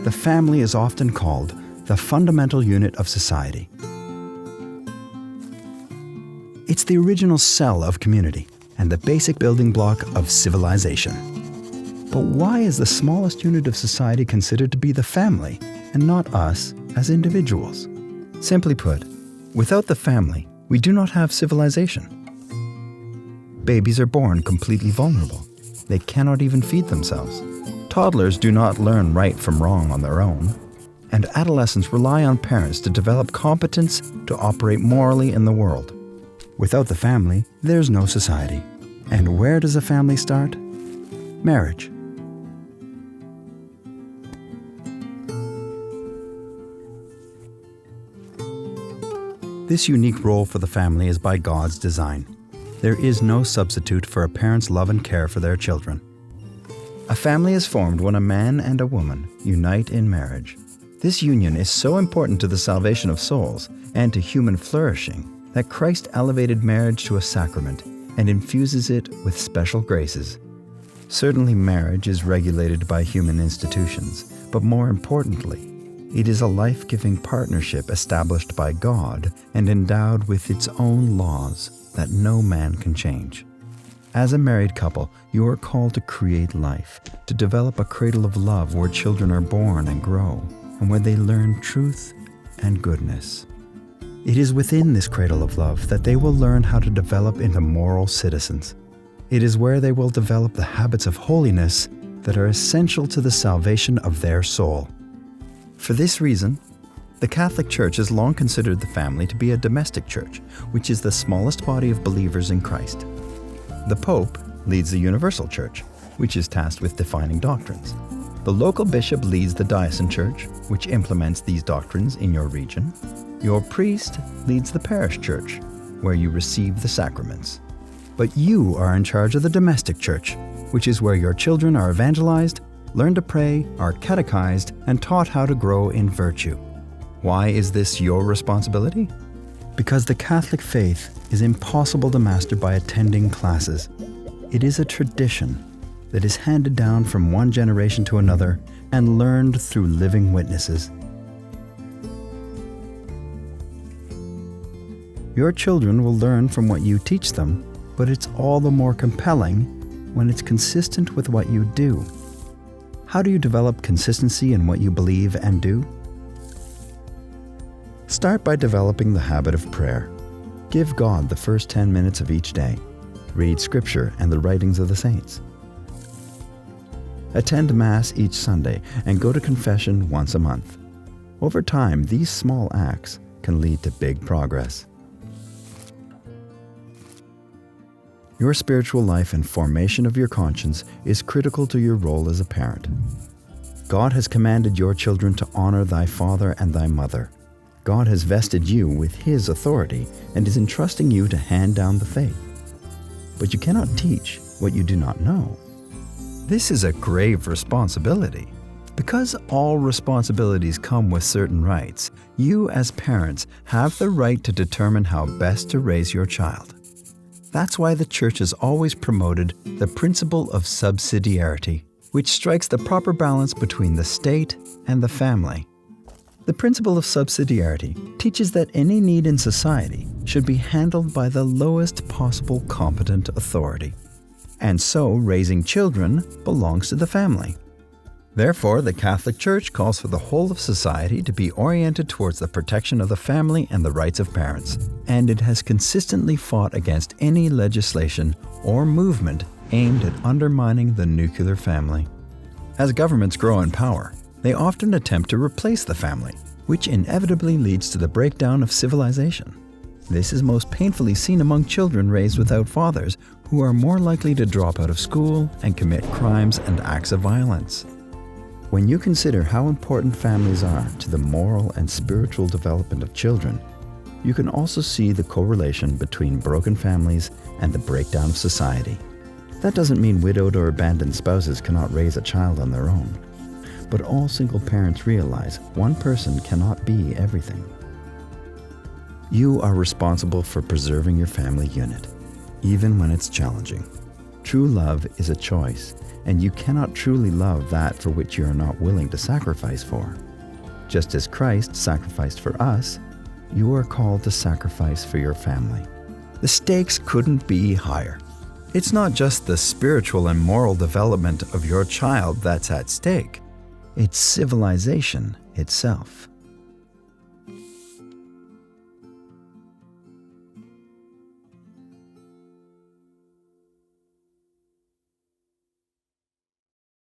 the family is often called the fundamental unit of society. It's the original cell of community and the basic building block of civilization. But why is the smallest unit of society considered to be the family and not us as individuals? Simply put, without the family, we do not have civilization. Babies are born completely vulnerable. They cannot even feed themselves. Toddlers do not learn right from wrong on their own. And adolescents rely on parents to develop competence to operate morally in the world. Without the family, there's no society. And where does a family start? Marriage. This unique role for the family is by God's design. There is no substitute for a parent's love and care for their children. A family is formed when a man and a woman unite in marriage. This union is so important to the salvation of souls and to human flourishing that Christ elevated marriage to a sacrament and infuses it with special graces. Certainly, marriage is regulated by human institutions, but more importantly, it is a life-giving partnership established by God and endowed with its own laws that no man can change. As a married couple, you are called to create life, to develop a cradle of love where children are born and grow, and where they learn truth and goodness. It is within this cradle of love that they will learn how to develop into moral citizens. It is where they will develop the habits of holiness that are essential to the salvation of their soul. For this reason, the Catholic Church has long considered the family to be a domestic church, which is the smallest body of believers in Christ. The Pope leads the Universal Church, which is tasked with defining doctrines. The local bishop leads the diocesan church, which implements these doctrines in your region. Your priest leads the parish church, where you receive the sacraments. But you are in charge of the domestic church, which is where your children are evangelized, learn to pray, are catechized, and taught how to grow in virtue. Why is this your responsibility? Because the Catholic faith is impossible to master by attending classes. It is a tradition that is handed down from one generation to another and learned through living witnesses. Your children will learn from what you teach them, but it's all the more compelling when it's consistent with what you do. How do you develop consistency in what you believe and do? Start by developing the habit of prayer. Give God the first 10 minutes of each day. Read Scripture and the writings of the saints. Attend Mass each Sunday and go to confession once a month. Over time, these small acts can lead to big progress. Your spiritual life and formation of your conscience is critical to your role as a parent. God has commanded your children to honor thy father and thy mother. God has vested you with His authority and is entrusting you to hand down the faith. But you cannot teach what you do not know. This is a grave responsibility. Because all responsibilities come with certain rights, you as parents have the right to determine how best to raise your child. That's why the Church has always promoted the principle of subsidiarity, which strikes the proper balance between the state and the family. The principle of subsidiarity teaches that any need in society should be handled by the lowest possible competent authority. And so, raising children belongs to the family. Therefore, the Catholic Church calls for the whole of society to be oriented towards the protection of the family and the rights of parents, and it has consistently fought against any legislation or movement aimed at undermining the nuclear family. As governments grow in power, they often attempt to replace the family, which inevitably leads to the breakdown of civilization. This is most painfully seen among children raised without fathers, who are more likely to drop out of school and commit crimes and acts of violence. When you consider how important families are to the moral and spiritual development of children, you can also see the correlation between broken families and the breakdown of society. That doesn't mean widowed or abandoned spouses cannot raise a child on their own, but all single parents realize one person cannot be everything. You are responsible for preserving your family unit, even when it's challenging. True love is a choice, and you cannot truly love that for which you are not willing to sacrifice for. Just as Christ sacrificed for us, you are called to sacrifice for your family. The stakes couldn't be higher. It's not just the spiritual and moral development of your child that's at stake. It's civilization itself.